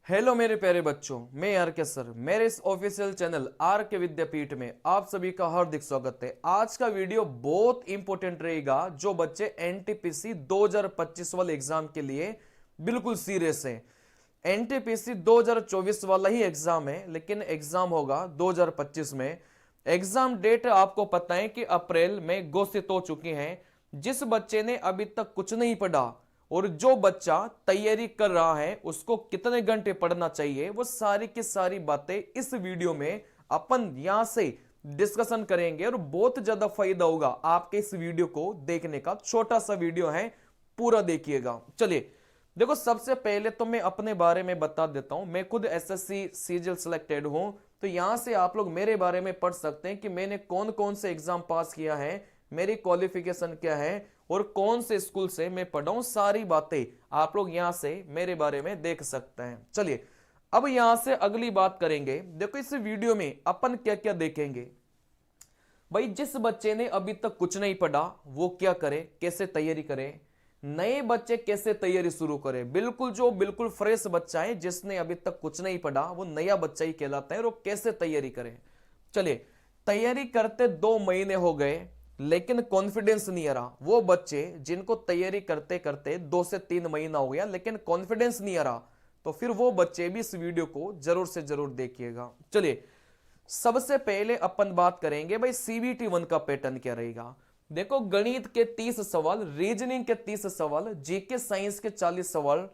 Hello मेरे प्यारे बच्चों, मैं आर के सर। मेरे इस ऑफिशियल चैनल आर के विद्यापीठ में आप सभी का हार्दिक स्वागत है। आज का वीडियो बहुत इंपॉर्टेंट रहेगा। जो बच्चे एनटीपीसी 2025 वाले एग्जाम के लिए बिल्कुल सीरियस हैं। एनटीपीसी 2024 वाला ही एग्जाम है, लेकिन एग्जाम होगा 2025 में। एग्जाम डेट आपको पता है कि अप्रैल में घोषित हो चुकी है। जिस बच्चे ने अभी तक कुछ नहीं पढ़ा और जो बच्चा तैयारी कर रहा है उसको कितने घंटे पढ़ना चाहिए, वो सारी की सारी बातें इस वीडियो में अपन यहां से डिस्कशन करेंगे और बहुत ज्यादा फायदा होगा आपके इस वीडियो को देखने का। छोटा सा वीडियो है, पूरा देखिएगा। चलिए देखो, सबसे पहले तो मैं अपने बारे में बता देता हूं। मैं खुद एसएससी सीजीएल सिलेक्टेड हूं, तो यहां से आप लोग मेरे बारे में पढ़ सकते हैं कि मैंने कौन कौन से एग्जाम पास किया है, मेरी क्वालिफिकेशन क्या है और कौन से स्कूल से मैं पढ़ा हूं। सारी बातें आप लोग यहां से मेरे बारे में देख सकते हैं। चलिए अब यहां से अगली बात करेंगे। देखो इस वीडियो में अपन क्या क्या देखेंगे। भाई, जिस बच्चे ने अभी तक कुछ नहीं पढ़ा वो क्या करे, कैसे तैयारी करे। नए बच्चे कैसे तैयारी शुरू करे। बिल्कुल फ्रेश बच्चा है जिसने अभी तक कुछ नहीं पढ़ा, वो नया बच्चा ही कहलाता है। और वो कैसे तैयारी करे। चलिए, तैयारी करते 2 महीने हो गए लेकिन कॉन्फिडेंस नहीं आ रहा। वो बच्चे जिनको तैयारी करते करते 2 से 3 महीना हो गया लेकिन कॉन्फिडेंस नहीं आ रहा, तो फिर वो बच्चे भी इस वीडियो को जरूर से जरूर देखिएगा। चलिए, सबसे पहले अपन बात करेंगे भाई सीबीटी 1 का पैटर्न क्या रहेगा। देखो, गणित के 30 सवाल, रीजनिंग के 30 सवाल, जीके साइंस के 40 सवाल,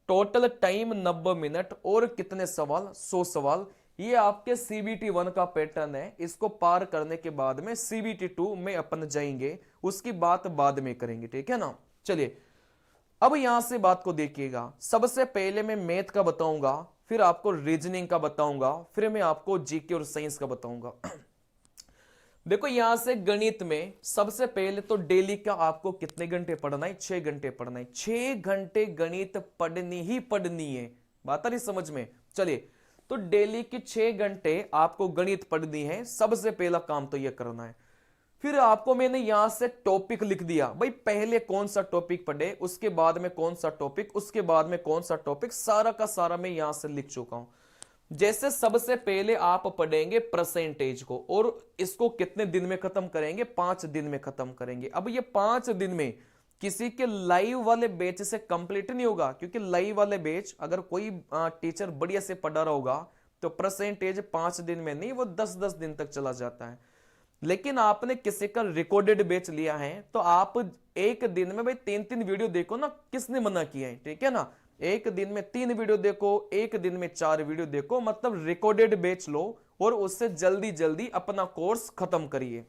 टोटल टाइम 90 मिनट और कितने सवाल, 100 सवाल। ये आपके सीबीटी 1 का पैटर्न है। इसको पार करने के बाद में सीबीटी 2 में अपन जाएंगे, उसकी बात बाद में करेंगे, ठीक है ना। चलिए अब यहां से बात को देखिएगा। सबसे पहले मैं मैथ का बताऊंगा, फिर आपको रीजनिंग का बताऊंगा, फिर मैं आपको जीके और साइंस का बताऊंगा। देखो यहां से गणित में सबसे पहले तो डेली का आपको कितने घंटे पढ़ना है, 6 घंटे पढ़ना है। 6 घंटे गणित पढ़नी ही पढ़नी है। बात आ रही समझ में। चलिए, तो डेली की 6 घंटे आपको गणित पढ़नी है। सबसे पहला काम तो यह करना है। फिर आपको मैंने यहां से टॉपिक लिख दिया। भाई, पहले कौन सा टॉपिक पढ़े, उसके बाद में कौन सा टॉपिक, उसके बाद में कौन सा टॉपिक, सारा का सारा मैं यहां से लिख चुका हूं। जैसे सबसे पहले आप पढ़ेंगे परसेंटेज को, और इसको कितने दिन में खत्म करेंगे, 5 दिन में खत्म करेंगे। अब ये 5 दिन में किसी के लाइव वाले बैच से कंप्लीट नहीं होगा, क्योंकि लाइव वाले बैच अगर कोई टीचर बढ़िया से पढ़ा रहा होगा तो परसेंटेज 5 दिन में नहीं, वो 10-10 दिन तक चला जाता है। लेकिन आपने किसी का रिकॉर्डेड बैच लिया है तो आप एक दिन में भाई 3-3 वीडियो देखो ना। किसने मना किया है, ठीक है ना। एक दिन में 3 वीडियो देखो, एक दिन में 4 वीडियो देखो, मतलब रिकॉर्डेड बैच लो और उससे जल्दी जल्दी अपना कोर्स खत्म करिए।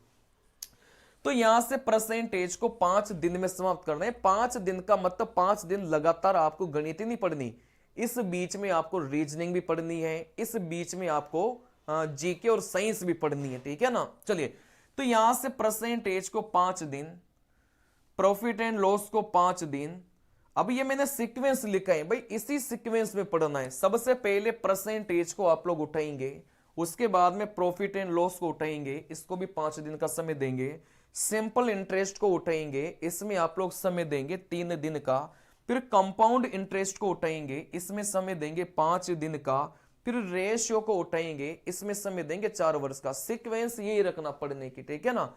तो यहां से परसेंटेज को 5 दिन में समाप्त करना है। 5 दिन का मतलब 5 दिन लगातार आपको गणित ही नहीं पढ़नी, इस बीच में आपको रीजनिंग भी पढ़नी है, इस बीच में आपको जीके और साइंस भी पढ़नी है, ठीक है ना। चलिए, तो यहां से परसेंटेज को 5 दिन, प्रॉफिट एंड लॉस को 5 दिन। अब ये मैंने सीक्वेंस लिखा है, भाई इसी सीक्वेंस में पढ़ना है। सबसे पहले परसेंटेज को आप लोग उठाएंगे, उसके बाद में प्रॉफिट एंड लॉस को उठाएंगे, इसको भी 5 दिन का समय देंगे। सिंपल इंटरेस्ट को उठाएंगे, इसमें आप लोग समय देंगे 3 दिन का। फिर कंपाउंड इंटरेस्ट को उठाएंगे, इसमें समय देंगे 5 दिन का। फिर रेशियो को उठाएंगे, इसमें समय देंगे 4 वर्ष का। सीक्वेंस यही रखना पढ़ने की, ठीक है ना।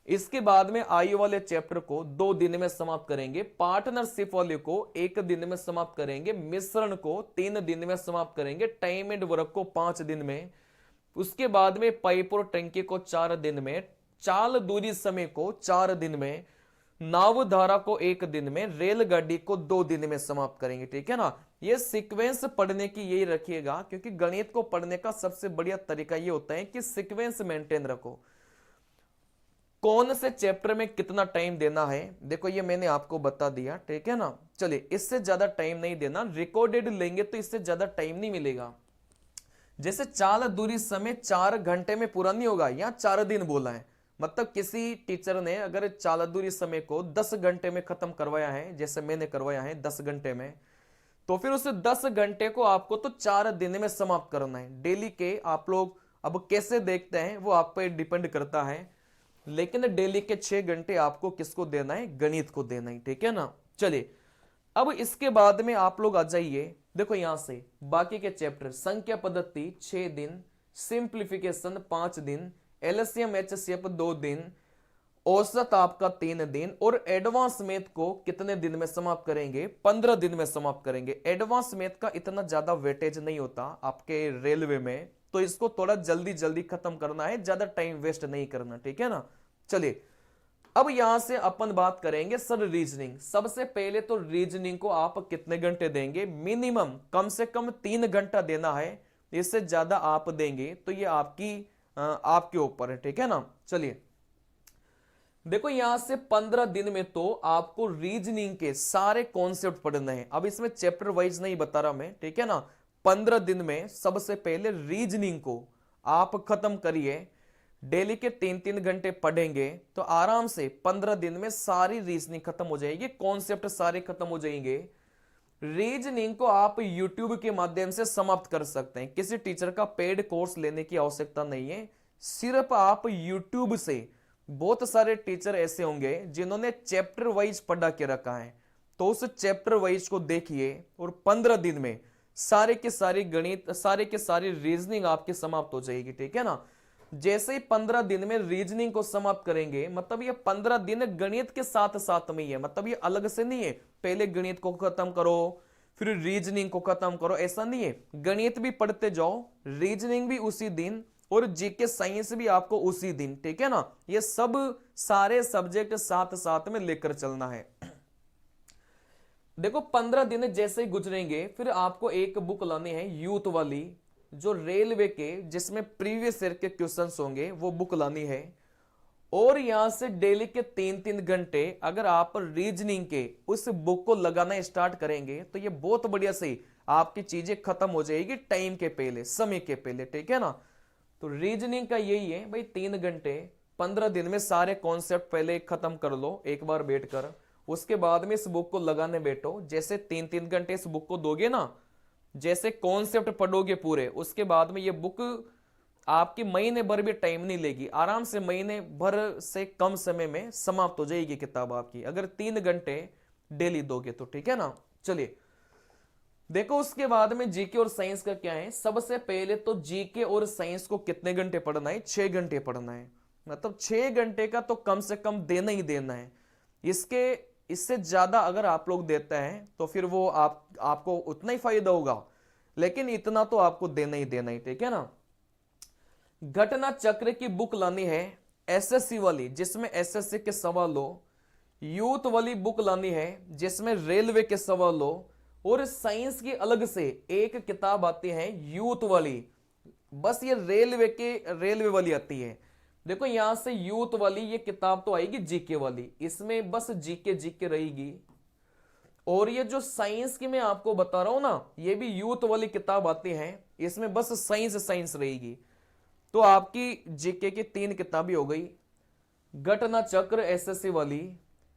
इसके बाद में आयु वाले चैप्टर को 2 दिन में समाप्त करेंगे, पार्टनरशिप वाले को 1 दिन में समाप्त करेंगे, मिश्रण को 3 दिन में समाप्त करेंगे, टाइम एंड वर्क को 5 दिन में। उसके बाद में पाइप और टंकी को 4 दिन में, चाल दूरी समय को 4 दिन में, नाव धारा को 1 दिन में, रेलगाड़ी को 2 दिन में समाप्त करेंगे, ठीक है ना। ये सीक्वेंस पढ़ने की यही रखिएगा, क्योंकि गणित को पढ़ने का सबसे बढ़िया तरीका ये होता है कि सीक्वेंस मेंटेन रखो। कौन से चैप्टर में कितना टाइम देना है, देखो ये मैंने आपको बता दिया, ठीक है ना। चलिए, इससे ज्यादा टाइम नहीं देना। रिकॉर्डेड लेंगे तो इससे ज्यादा टाइम नहीं मिलेगा। जैसे चाल दूरी समय 4 घंटे में पूरा नहीं होगा, यहां 4 दिन बोला है। मतलब किसी टीचर ने अगर चाल दूरी समय को 10 घंटे में खत्म करवाया है, जैसे मैंने करवाया है 10 घंटे में, तो फिर उसे 10 घंटे को आपको तो 4 दिन में समाप्त करना है। डेली के आप लोग अब कैसे देखते हैं वो आप पे डिपेंड करता है, लेकिन डेली के 6 घंटे आपको किसको देना है, गणित को देना है, ठीक है ना। चलिए, अब इसके बाद में आप लोग आ जाइए देखो यहां से बाकी के चैप्टर, संख्या पद्धति 6 दिन, सिंप्लीफिकेशन 5 दिन, एलसीएम एचसीएफ 2 दिन, औसत आपका 3 दिन, और एडवांस मैथ को कितने दिन में समाप्त करेंगे? 15 दिन में समाप्त करेंगे। एडवांस मैथ का इतना ज्यादा वेटेज नहीं होता आपके रेलवे में, तो इसको थोड़ा जल्दी जल्दी खत्म करना है, ज्यादा टाइम वेस्ट नहीं करना, ठीक है ना। चलिए अब यहां से अपन बात करेंगे सर रीजनिंग। सबसे पहले तो रीजनिंग को आप कितने घंटे देंगे? मिनिमम कम से कम 3 घंटा देना है, इससे ज्यादा आप देंगे तो ये आपके ऊपर है, ठीक है ना। चलिए देखो यहां से 15 दिन में तो आपको रीजनिंग के सारे कॉन्सेप्ट पढ़ने हैं। अब इसमें चैप्टर वाइज नहीं बता रहा मैं, ठीक है ना। 15 दिन में सबसे पहले रीजनिंग को आप खत्म करिए, डेली के 3-3 घंटे पढ़ेंगे तो आराम से 15 दिन में सारी रीजनिंग खत्म हो जाएगी, कॉन्सेप्ट सारे खत्म हो जाएंगे। रीजनिंग को आप यूट्यूब के माध्यम से समाप्त कर सकते हैं, किसी टीचर का पेड कोर्स लेने की आवश्यकता नहीं है। सिर्फ आप यूट्यूब से, बहुत सारे टीचर ऐसे होंगे जिन्होंने चैप्टर वाइज पढ़ा के रखा है, तो उस चैप्टर वाइज को देखिए और 15 दिन में सारे के सारे गणित, सारे के सारी रीजनिंग आपकी समाप्त हो जाएगी, ठीक है ना। जैसे ही 15 दिन में रीजनिंग को समाप्त करेंगे, मतलब ये 15 दिन गणित के साथ साथ में ही है, मतलब ये अलग से नहीं है पहले गणित को खत्म करो फिर रीजनिंग को खत्म करो, ऐसा नहीं है। गणित भी पढ़ते जाओ, रीजनिंग भी उसी दिन, और जीके साइंस भी आपको उसी दिन, ठीक है ना। ये सब सारे सब्जेक्ट साथ साथ में लेकर चलना है। देखो 15 दिन जैसे ही गुजरेंगे फिर आपको एक बुक लानी है यूथ वाली, जो रेलवे के जिसमें प्रीवियस ईयर के क्वेश्चंस होंगे, वो बुक लानी है। और यहां से डेली के 3-3 घंटे अगर आप रीजनिंग के उस बुक को लगाना स्टार्ट करेंगे तो ये बहुत बढ़िया से आपकी चीजें खत्म हो जाएगी टाइम के पहले, समय के पहले, ठीक है ना। तो रीजनिंग का यही है भाई, 3 घंटे 15 दिन में सारे कॉन्सेप्ट पहले खत्म कर लो एक बार बैठकर, उसके बाद में इस बुक को लगाने बैठो। जैसे 3-3 घंटे इस बुक को दोगे ना, जैसे कॉन्सेप्ट पढ़ोगे पूरे, उसके बाद में ये बुक आपकी महीने भर भी टाइम नहीं लेगी, आराम से महीने भर से कम समय में समाप्त हो जाएगी किताब आपकी, अगर 3 घंटे डेली दोगे तो, ठीक है ना। चलिए देखो उसके बाद में जीके और साइंस का क्या है। सबसे पहले तो जीके और साइंस को कितने घंटे पढ़ना है? 6 घंटे पढ़ना है, मतलब 6 घंटे का तो कम से कम देना ही देना है। इससे ज्यादा अगर आप लोग देते हैं तो फिर वो आपको उतना ही फायदा होगा, लेकिन इतना तो आपको देना ही देना ही, ठीक है ना। घटना चक्र की बुक लानी है एसएससी वाली, जिसमें एसएससी के सवाल हो। यूथ वाली बुक लानी है जिसमें रेलवे के सवाल हो। और साइंस की अलग से एक किताब आती है यूथ वाली, बस ये रेलवे वाली आती है। देखो यहां से यूथ वाली ये किताब तो आएगी जीके वाली, इसमें बस जीके रहेगी। और ये जो साइंस की मैं आपको बता रहा हूं ना, ये भी यूथ वाली किताब आती है, इसमें बस साइंस रहेगी। तो आपकी जीके की 3 किताबें हो गई। घटना चक्र एसएससी वाली,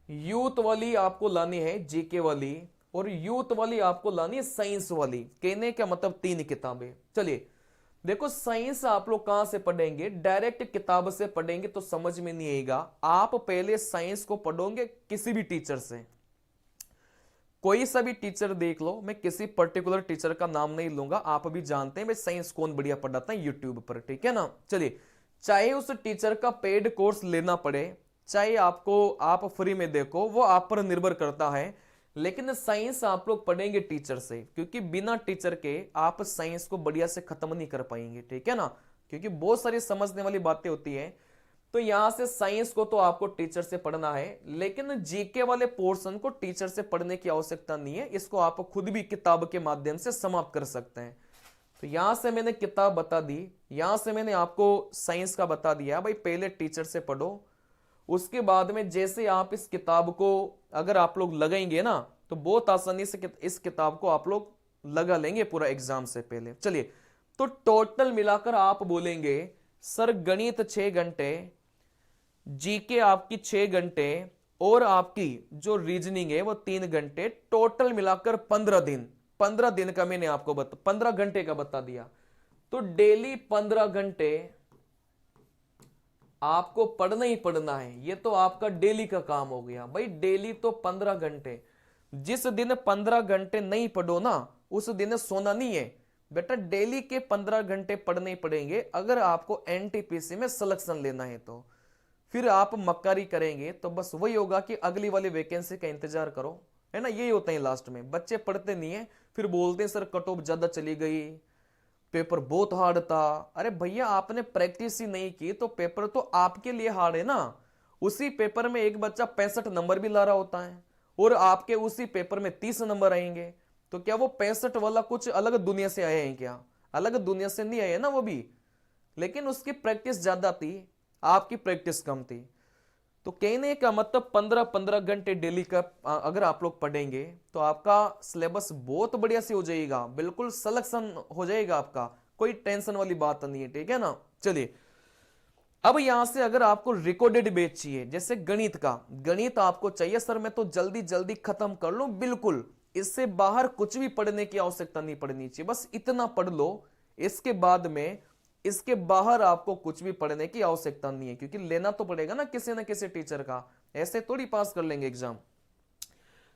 यूथ वाली आपको लानी है जीके वाली, और यूथ वाली आपको लानी है साइंस वाली। कहने का मतलब 3 किताबें। चलिए देखो साइंस आप लोग कहां से पढ़ेंगे? डायरेक्ट किताब से पढ़ेंगे तो समझ में नहीं आएगा। आप पहले साइंस को पढ़ोगे किसी भी टीचर से, कोई सा भी टीचर देख लो, मैं किसी पर्टिकुलर टीचर का नाम नहीं लूंगा, आप भी जानते हैं मैं साइंस कौन बढ़िया पढ़ाता है यूट्यूब पर, ठीक है ना। चलिए चाहे उस टीचर का पेड कोर्स लेना पड़े, चाहे आप फ्री में देखो, वो आप पर निर्भर करता है। लेकिन साइंस आप लोग पढ़ेंगे टीचर से, क्योंकि बिना टीचर के आप साइंस को बढ़िया से खत्म नहीं कर पाएंगे, ठीक है ना, क्योंकि बहुत सारी समझने वाली बातें होती हैं। तो यहां से साइंस को तो आपको टीचर से पढ़ना है, लेकिन जीके वाले पोर्शन को टीचर से पढ़ने की आवश्यकता नहीं है, इसको आप खुद भी किताब के माध्यम से समाप्त कर सकते हैं। तो यहां से मैंने किताब बता दी, यहां से मैंने आपको साइंस का बता दिया भाई पहले टीचर से पढ़ो। उसके बाद में जैसे आप इस किताब को अगर आप लोग लगाएंगे ना, तो बहुत आसानी से इस किताब को आप लोग लगा लेंगे पूरा एग्जाम से पहले। चलिए तो टोटल मिलाकर आप बोलेंगे सर गणित 6 घंटे, जीके आपकी 6 घंटे, और आपकी जो रीजनिंग है वो 3 घंटे, टोटल मिलाकर 15 दिन। 15 दिन का मैंने आपको 15 घंटे का बता दिया। तो डेली 15 घंटे आपको पढ़ना ही पढ़ना है, ये तो आपका डेली का काम हो गया भाई। डेली तो 15 घंटे, जिस दिन 15 घंटे नहीं पढ़ो ना उस दिन सोना नहीं है बेटा, डेली के 15 घंटे पढ़ने ही पड़ेंगे अगर आपको एनटीपीसी में सिलेक्शन लेना है। तो फिर आप मक्कारी करेंगे तो बस वही होगा कि अगली वाली वैकेंसी का इंतजार करो, है ना। यही होता है लास्ट में, बच्चे पढ़ते नहीं है, फिर बोलते हैं सर कट ऑफ ज्यादा चली गई, पेपर बहुत हार्ड था। अरे भैया आपने प्रैक्टिस ही नहीं की तो पेपर तो आपके लिए हार्ड है ना। उसी पेपर में एक बच्चा 65 नंबर भी ला रहा होता है और आपके उसी पेपर में 30 नंबर आएंगे, तो क्या वो 65 वाला कुछ अलग दुनिया से आए हैं क्या? अलग दुनिया से नहीं आए ना वो भी, लेकिन उसकी प्रैक्टिस ज्यादा थी, आपकी प्रैक्टिस कम थी। तो कहने का मतलब 15-15 घंटे डेली का अगर आप लोग पढ़ेंगे तो आपका सिलेबस बहुत बढ़िया से हो जाएगा, बिल्कुल सिलेक्शन हो जाएगा आपका, कोई टेंशन वाली बात नहीं है, ठीक है ना। चलिए अब यहां से अगर आपको रिकॉर्डेड बैच चाहिए, जैसे गणित का, गणित आपको चाहिए सर मैं तो जल्दी जल्दी खत्म कर लूं, बिल्कुल इससे बाहर कुछ भी पढ़ने की आवश्यकता नहीं पड़नी चाहिए, बस इतना पढ़ लो, इसके बाद में इसके बाहर आपको कुछ भी पढ़ने की आवश्यकता नहीं है, क्योंकि लेना तो पड़ेगा ना किसी न किसी टीचर का, ऐसे थोड़ी पास कर लेंगे एग्जाम।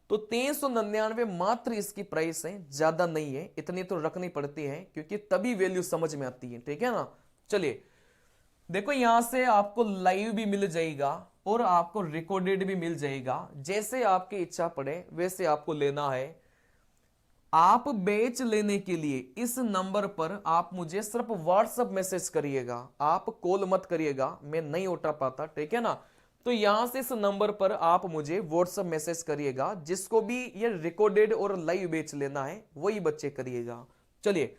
तो 399 मात्र इसकी प्राइस है, ज्यादा नहीं है, इतनी तो रखनी पड़ती है क्योंकि तभी वैल्यू समझ में आती है, ठीक है ना। चलिए देखो यहां से आपको लाइव भी मिल जाएगा और आपको रिकॉर्डेड भी मिल जाएगा, जैसे आपकी इच्छा पड़े वैसे आपको लेना है। आप बैच लेने के लिए इस नंबर पर आप मुझे सिर्फ व्हाट्सएप मैसेज करिएगा, आप कॉल मत करिएगा, मैं नहीं उठा पाता, ठीक है ना। तो यहां से इस नंबर पर आप मुझे व्हाट्सएप मैसेज करिएगा, जिसको भी ये रिकॉर्डेड और लाइव बैच लेना है वही बच्चे करिएगा। चलिए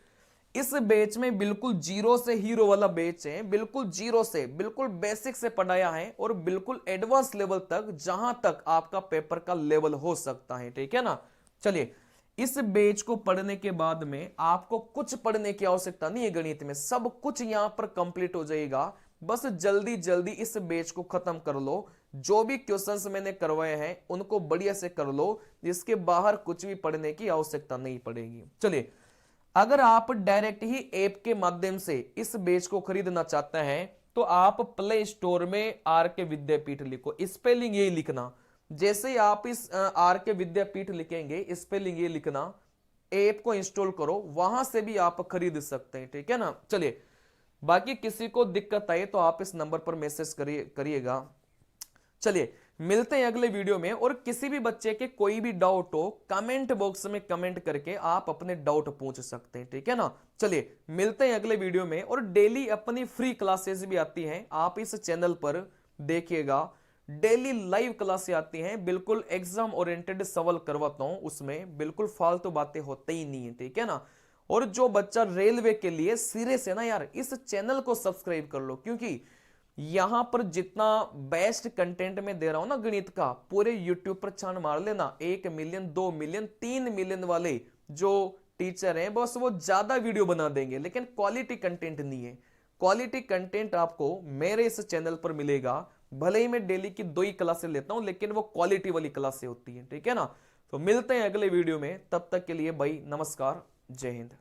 इस बैच में बिल्कुल जीरो से हीरो वाला बैच है, बिल्कुल जीरो से, बिल्कुल बेसिक से पढ़ाया है और बिल्कुल एडवांस लेवल तक, जहां तक आपका पेपर का लेवल हो सकता है, ठीक है ना। चलिए इस बैच को पढ़ने के बाद में आपको कुछ पढ़ने की आवश्यकता नहीं है, गणित में सब कुछ यहां पर कंप्लीट हो जाएगा, बस जल्दी जल्दी इस बैच को खत्म कर लो, जो भी क्वेश्चंस मैंने करवाए हैं उनको बढ़िया से कर लो, इसके बाहर कुछ भी पढ़ने की आवश्यकता नहीं पड़ेगी। चलिए अगर आप डायरेक्ट ही ऐप के माध्यम से इस बैच को खरीदना चाहते हैं तो आप प्ले स्टोर में आर के विद्यापीठ लिखो, स्पेलिंग यही लिखना, जैसे ही आप इस आर के विद्यापीठ लिखेंगे स्पेलिंग ये लिखना, ऐप को इंस्टॉल करो, वहां से भी आप खरीद सकते हैं, ठीक है ना। चलिए बाकी किसी को दिक्कत आए तो आप इस नंबर पर मैसेज करिएगा। चलिए मिलते हैं अगले वीडियो में, और किसी भी बच्चे के कोई भी डाउट हो कमेंट बॉक्स में कमेंट करके आप अपने डाउट पूछ सकते हैं, ठीक है ना। चलिए मिलते हैं अगले वीडियो में, और डेली अपनी फ्री क्लासेस भी आती हैं, आप इस चैनल पर देखिएगा, डेली लाइव क्लासेस आती हैं, बिल्कुल एग्जाम ओरिएंटेड सवाल करवाता हूं, उसमें बिल्कुल फालतू बातें होते ही नहीं है, ठीक है ना। और जो बच्चा रेलवे के लिए सीरियस है ना यार, इस चैनल को सब्सक्राइब कर लो, क्योंकि यहां पर जितना बेस्ट कंटेंट में दे रहा हूं ना गणित का, पूरे यूट्यूब पर छान मार लेना, 1 मिलियन 2 मिलियन 3 मिलियन वाले जो टीचर हैं बस वो ज्यादा वीडियो बना देंगे, लेकिन क्वालिटी कंटेंट नहीं है। क्वालिटी कंटेंट आपको मेरे इस चैनल पर मिलेगा, भले ही मैं डेली की 2 ही क्लासें लेता हूं, लेकिन वो क्वालिटी वाली क्लासें होती है, ठीक है ना। तो मिलते हैं अगले वीडियो में, तब तक के लिए भाई नमस्कार, जय हिंद।